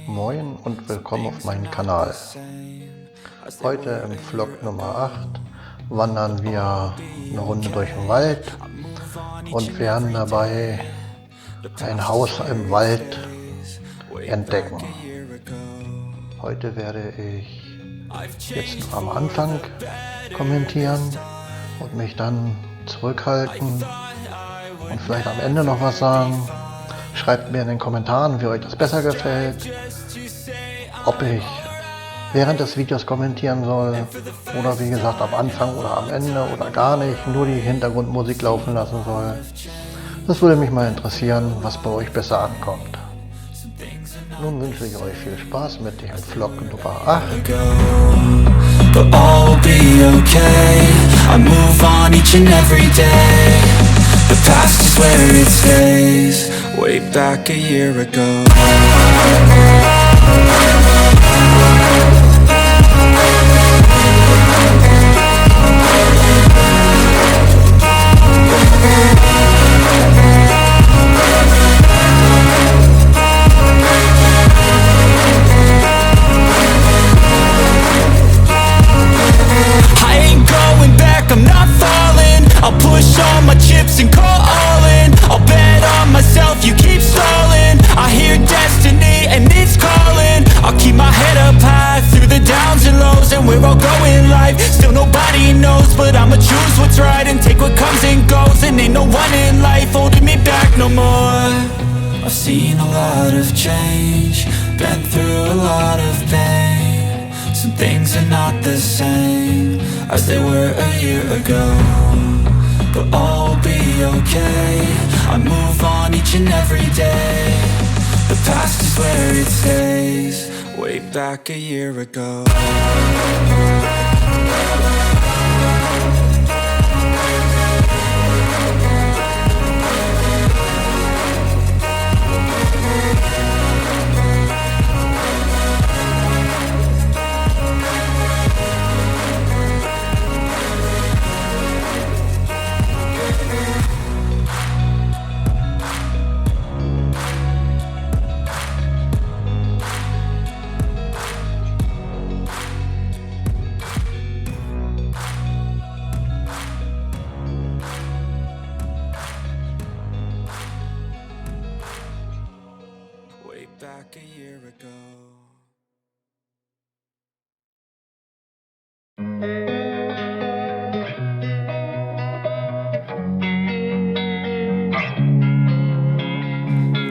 Moin und willkommen auf meinem Kanal. Heute im Vlog Nummer 8 wandern wir eine Runde durch den Wald und werden dabei ein Haus im Wald entdecken. Heute werde ich jetzt am Anfang kommentieren und mich dann zurückhalten und vielleicht am Ende noch was sagen. Schreibt mir in den Kommentaren, wie euch das besser gefällt, ob ich während des Videos kommentieren soll oder wie gesagt am Anfang oder am Ende oder gar nicht, nur die Hintergrundmusik laufen lassen soll. Das würde mich mal interessieren, was bei euch besser ankommt. Nun wünsche ich euch viel Spaß mit dem Vlog Nummer 8. But all will be okay. I move on each and every day. The past is where it stays. Way back a year ago. I'm not falling. I'll push all my chips and call all in. I'll bet on myself, you keep stalling. I hear destiny and it's calling. I'll keep my head up high through the downs and lows. And we're all going live, still nobody knows. But I'ma choose what's right and take what comes and goes. And ain't no one in life holding me back no more. I've seen a lot of change, been through a lot of pain. Some things are not the same as they were a year ago, but all will be okay. I move on each and every day. The past is where it stays. Way back a year ago. Back a year ago.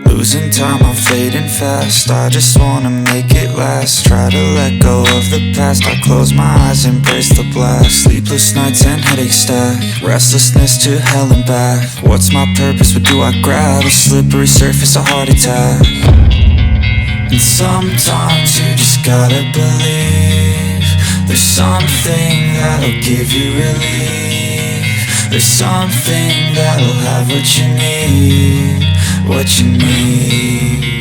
Losing time, I'm fading fast. I just wanna make it last. Try to let go of the past. I close my eyes, embrace the blast. Sleepless nights and headaches stack. Restlessness to hell and back. What's my purpose? What do I grab? A slippery surface, a heart attack. And sometimes you just gotta believe there's something that'll give you relief. There's something that'll have what you need, what you need.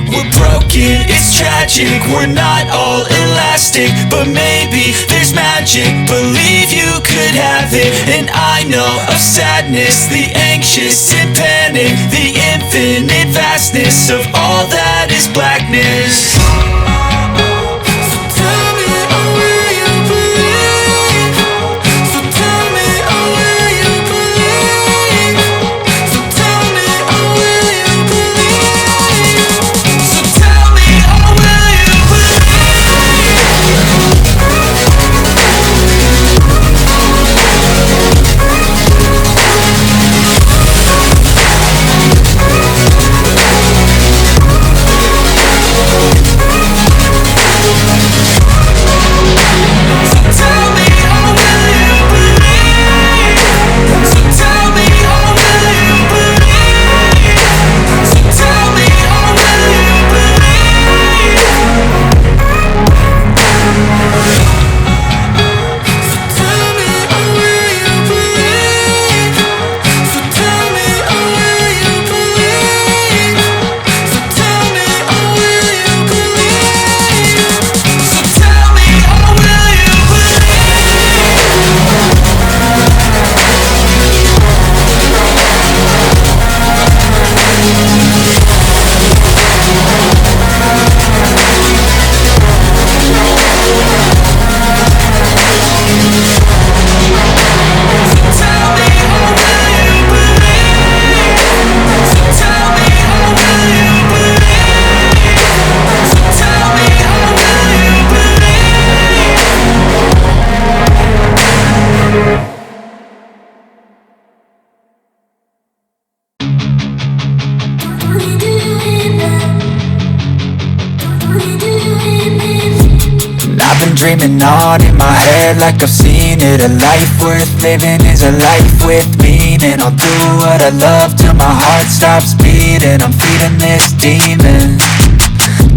We're broken, it's tragic, we're not all elastic. But maybe there's magic, believe you could have it. And I know of sadness, the anxious and panic, the infinite vastness of all that is blackness. I've been dreaming on in my head like I've seen it. A life worth living is a life with meaning. I'll do what I love till my heart stops beating. I'm feeding this demon.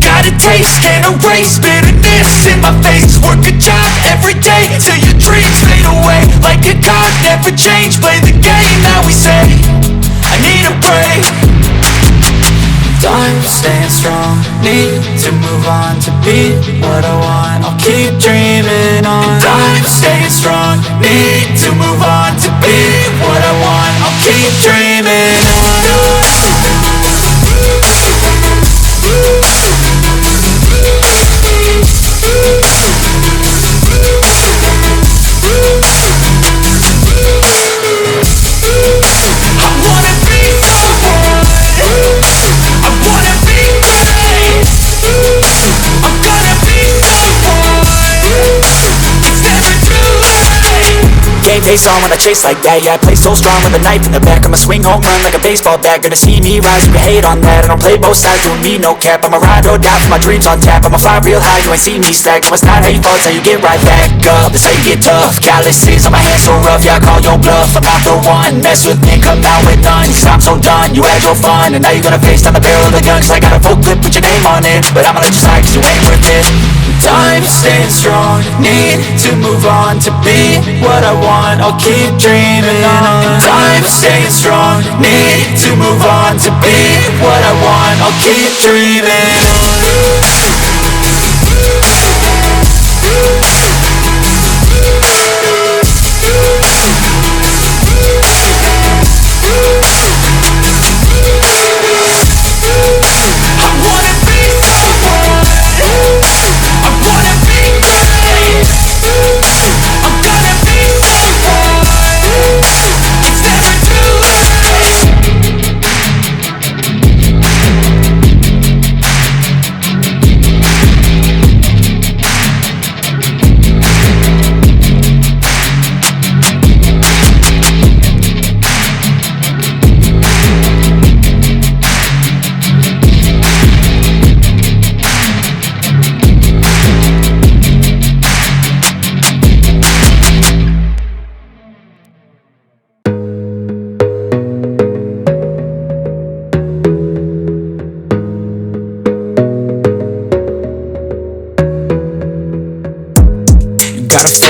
Got a taste, can't erase bitterness in my face. Work a job every day till your dreams fade away. Like a card, never change, play the game that we say. I need a break. Time staying strong, need to move on to be what I want. I'll keep dreaming on. Time staying strong, need to move on to be what I want. I'll keep dreaming on. Face on when I chase like that, yeah, I play so strong with a knife in the back. I'ma swing home run like a baseball bat. Gonna see me rise, you can hate on that. I don't play both sides, doing me no cap. I'ma ride or die for my dreams on tap. I'ma fly real high, you ain't see me slack. No, it's not how you fall, it's how you get right back up. That's how you get tough, calluses on my hands so rough. Yeah, I call your bluff, I'm not the one. Mess with me, come out with none. Cause I'm so done, you had your fun. And now you're gonna face down the barrel of the gun. Cause I got a full clip, put your name on it. But I'ma let you slide cause you ain't worth it. Time staying strong, need to move on to be what I want. I'll keep dreaming on. Time staying strong, need to move on to be what I want. I'll keep dreaming on.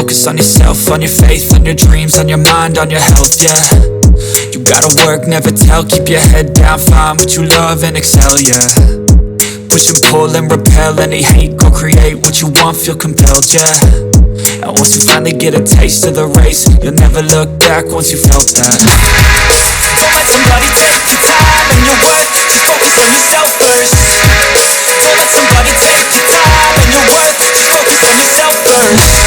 Focus on yourself, on your faith, on your dreams, on your mind, on your health, yeah. You gotta work, never tell, keep your head down, find what you love and excel, yeah. Push and pull and repel any hate, go create what you want, feel compelled, yeah. And once you finally get a taste of the race, you'll never look back once you felt that. Don't let somebody take your time and your worth, just focus on yourself first. Don't let somebody take your time and your worth, just focus on yourself first.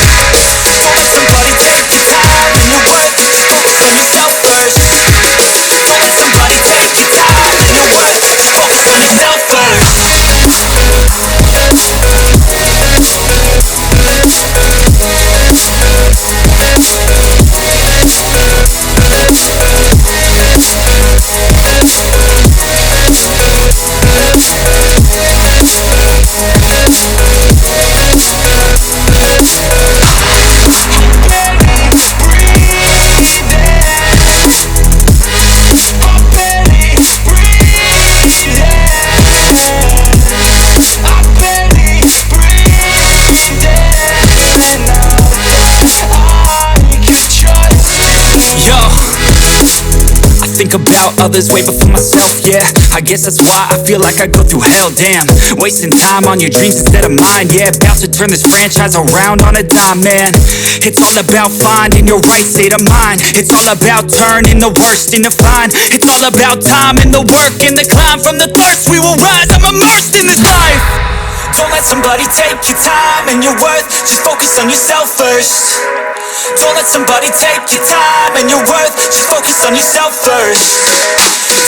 Don't let somebody take your time and your worth, just focus on yourself first. Don't let somebody take your time and your worth, just focus on yourself first. About others way before myself, yeah. I guess that's why I feel like I go through hell, damn. Wasting time on your dreams instead of mine, yeah. About to turn this franchise around on a dime, man. It's all about finding your right state of mind. It's all about turning the worst into fine. It's all about time and the work and the climb. From the thirst we will rise, I'm immersed in this life. Don't let somebody take your time and your worth, just focus on yourself first. Don't let somebody take your time and your worth, just focus on yourself first.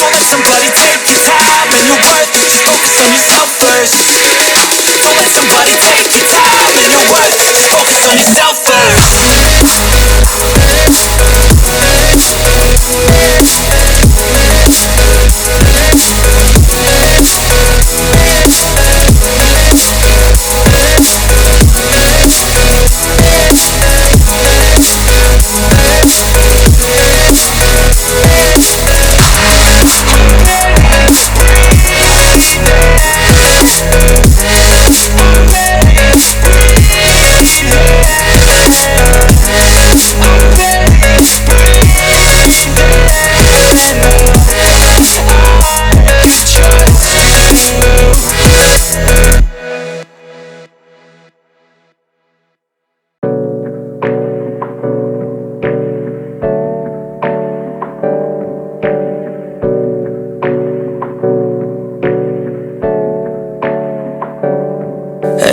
Don't let somebody take your time and your worth, just focus on yourself first. Don't let somebody take your time and your worth, just focus on yourself first.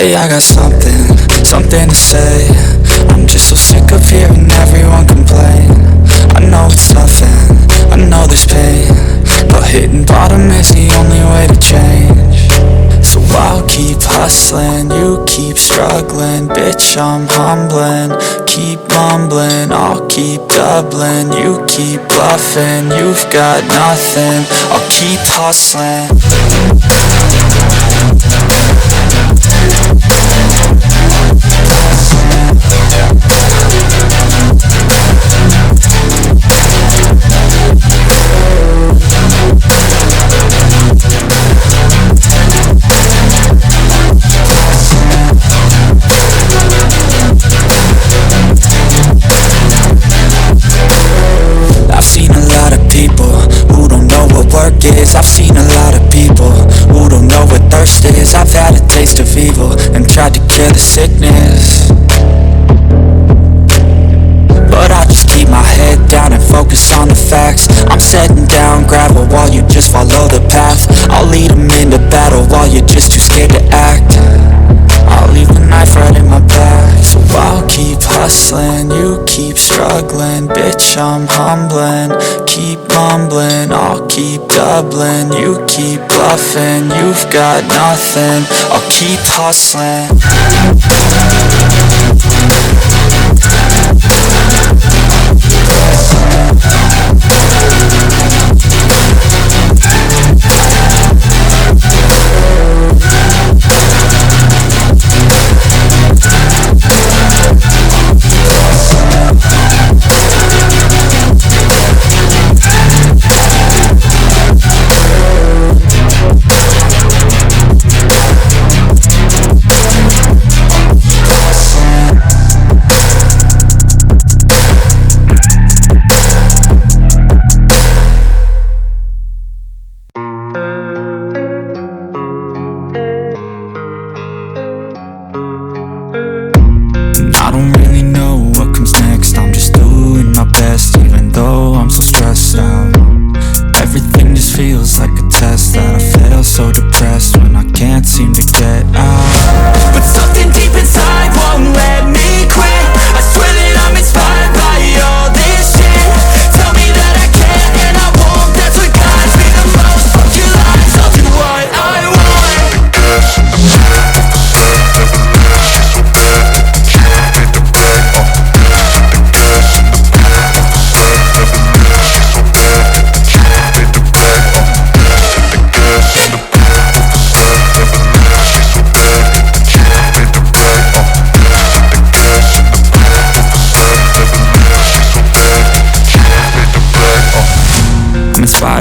Hey, I got something to say. I'm just so sick of hearing everyone complain. I know it's tough and I know there's pain, but hitting bottom is the only way to change. So I'll keep hustling, you keep struggling. Bitch, I'm humbling, keep mumbling. I'll keep doubling, you keep bluffing. You've got nothing, I'll keep hustling. I've seen a lot of people who don't know what thirst is. I've had a taste of evil and tried to cure the sickness, but I just keep my head down and focus on the facts. I'm setting down gravel while you just follow the path. I'll lead them into battle while you're just too scared to act. I'll leave the knife right in my back. So I'll keep hustling, you keep struggling. Bitch, I'm humbling, keep mumbling. I'll keep doubling, you keep bluffing. You've got nothing, I'll keep hustling.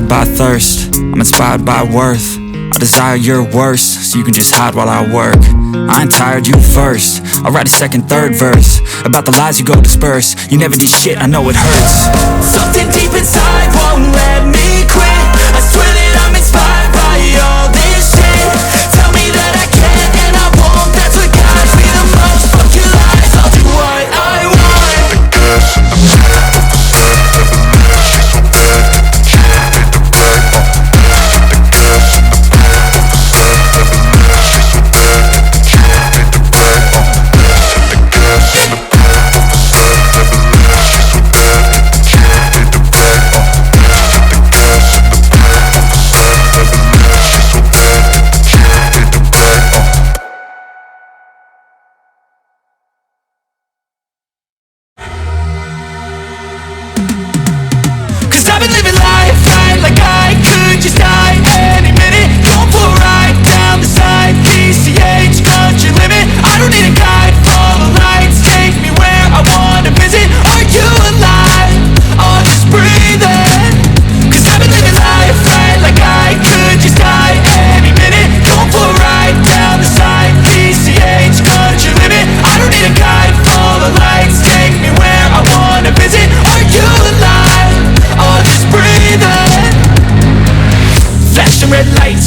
By thirst, I'm inspired by worth. I desire your worst, so you can just hide while I work. I ain't tired, you first. I'll write a second, third verse about the lies you go disperse. You never did shit, I know it hurts. Something deep inside won't let me quit. I swear that I'm inspired by all this shit. Tell me that I can and I won't. That's what guides me the most. Fuck your lies, I'll do what I want.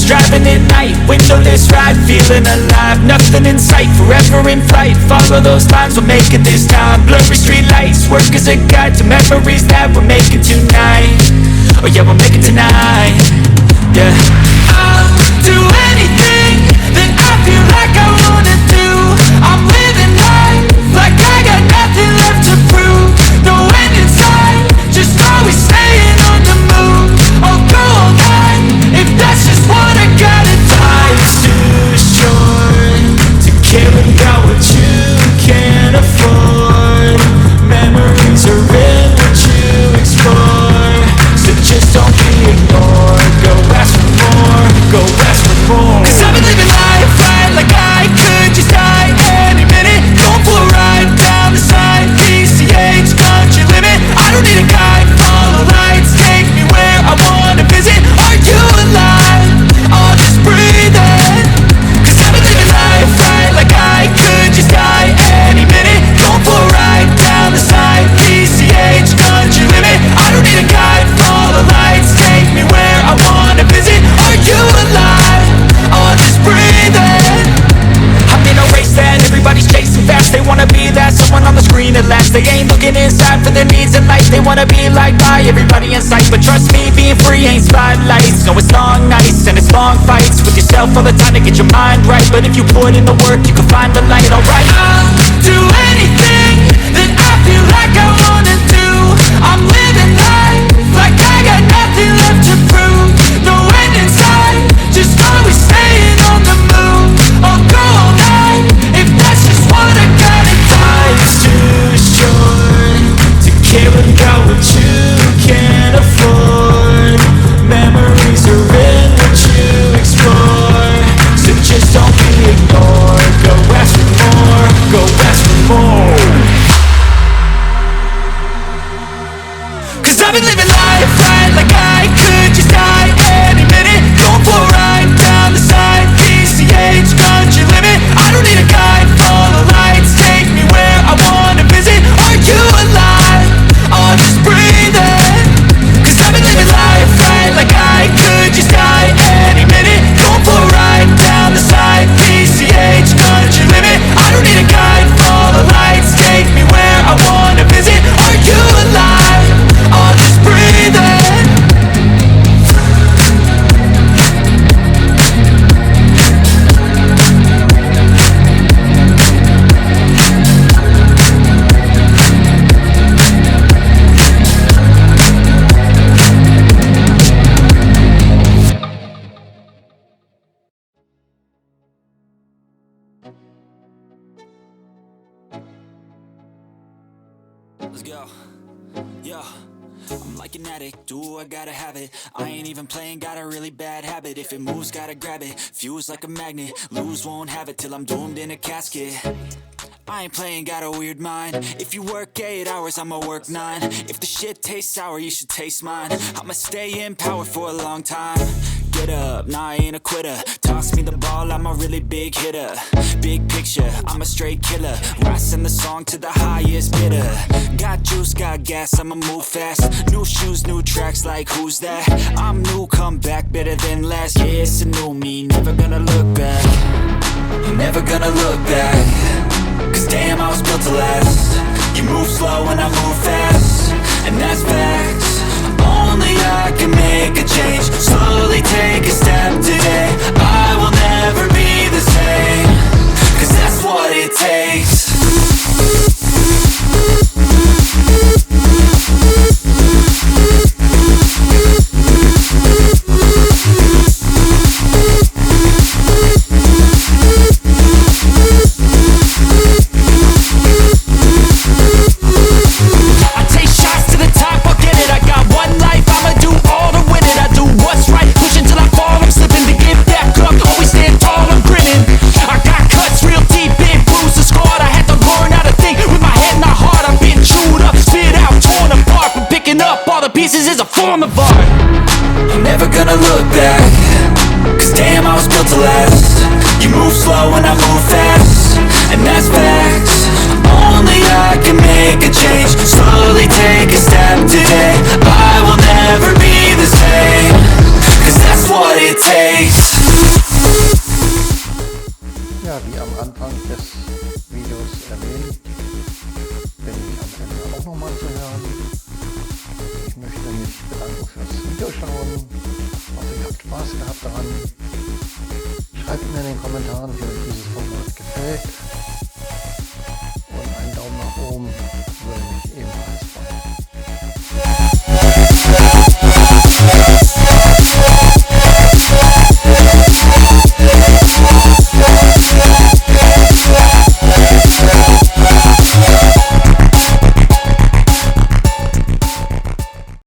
Driving at night, windowless ride, feeling alive. Nothing in sight, forever in flight. Follow those lines, we'll make it this time. Blurry street lights, work as a guide to memories that we're making tonight. Oh yeah, we'll make it tonight. Yeah, I'll do anything that I feel like I wanna do. care about what you can't afford. Memories are in what you explore. So just don't be ignored. Go ask for more, go ask for more. 'Cause I've been living life right like I could just die any minute. Going for a ride down the side, PCH, country limit. I don't need a guide, follow lights, take me where I wanna visit. Are you alive? I'll just breathe in. 'Cause I've been living life right like I could just die any minute. Going for a ride down the side, PCH, country limit. I don't need a guide, follow lights, take me where I wanna visit. Are you alive? I'll just breathe in. I'm in a race that everybody's chasing fast. They wanna be that someone on the screen at last. They ain't looking inside for their needs in life. They wanna be liked by everybody in sight. But trust me, being free ain't spotlights. No, it's long nights and it's long fights with yourself all the time to get your mind right. But if you put in the work, you can find the light. Alright, I'll do anything that I feel like I wanna do. I'm living life like I got nothing left to prove. No end in sight, just always staying on the move. I'll go all night if that's just what I gotta do. Life's too short to care about what you can't afford. Memories are in what you explore. So just don't be ignored. Go ask for more, go ask for more. 'Cause I've been living life right like I could just die any minute. Going for a ride down the side, PCH, country limit. I don't need a guide, follow lights, take me where I wanna visit. Are you alive? I'll just breathe in. 'Cause I've been living life right like I could just die any minute. Going for a ride down the side, PCH, country limit. I don't need a guide, follow lights, take me where I wanna visit. Are you alive? I'll just breathe in. Let's go. Yo, I'm like an addict, do I gotta have it. I ain't even playing, got a really bad habit. If it moves, gotta grab it, fuse like a magnet. Lose, won't have it till I'm doomed in a casket. I ain't playing, got a weird mind. If you work 8 hours, I'ma work 9. If the shit tastes sour, you should taste mine. I'ma stay in power for a long time. Get up, nah, I ain't a quitter. Toss me the ball, I'm a really big hitter. Big picture, I'm a straight killer. Rising the song to the highest bidder. Got juice, got gas, I'ma move fast. New shoes, new tracks, like who's that? I'm new, come back, better than last. Yeah, it's a new me, never gonna look back. Never gonna look back. 'Cause damn, I was built to last. You move slow and I move fast, and that's facts. Only I can make a change. Slowly take a step today. I will never be the same. 'Cause that's what it takes. Pieces is a form of art. I'm never gonna look back. 'Cause damn, I was built to last. You move slow and I move fast, and that's facts. Only I can make a change. Slowly take a step today. I will never be the same. 'Cause that's what it takes. Ja, wie am Anfang des Videos erwähnt, bin ich am Ende auch nochmal zu hören. Ich möchte mich bedanken fürs Videoschauen. Ich hoffe, ihr habt Spaß gehabt daran. Schreibt mir in den Kommentaren, wie euch dieses